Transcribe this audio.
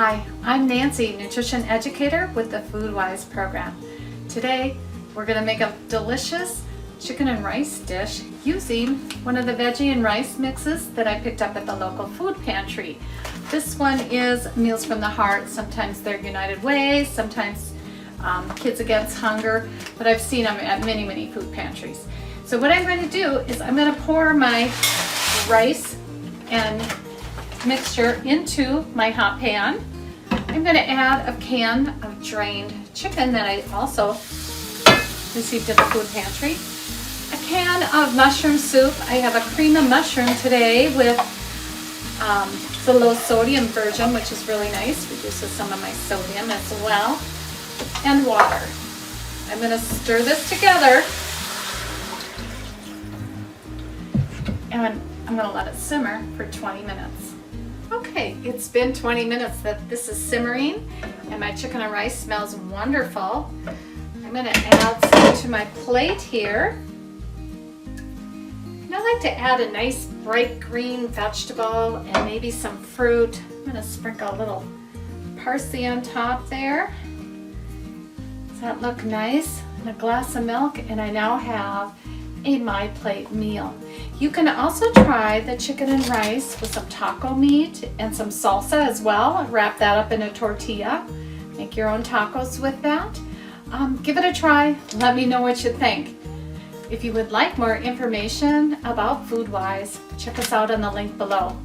Hi, I'm Nancy, nutrition educator with the FoodWise program. Today, we're going to make a delicious chicken and rice dish using one of the veggie and rice mixes that I picked up at the local food pantry. This one is Meals from the Heart. Sometimes they're United Way, sometimes Kids Against Hunger, but I've seen them at many food pantries. So what I'm going to do is I'm going to pour my rice and mixture into my hot pan. I'm going to add a can of drained chicken that I also received at the food pantry. A can of mushroom soup. I have a cream of mushroom today with the low sodium version, which is really nice. Reduces some of my sodium as well. And water. I'm going to stir this together. And I'm going to let it simmer for 20 minutes. Okay, it's been 20 minutes that this is simmering and my chicken and rice smells wonderful. I'm going to add some to my plate here. And I like to add a nice bright green vegetable and maybe some fruit. I'm going to sprinkle a little parsley on top there. Does that look nice? And a glass of milk, and I now have a My Plate meal. You can also try the chicken and rice with some taco meat and some salsa as well. Wrap that up in a tortilla. Make your own tacos with that. Give it a try. Let me know what you think. If you would like more information about FoodWise, check us out on the link below.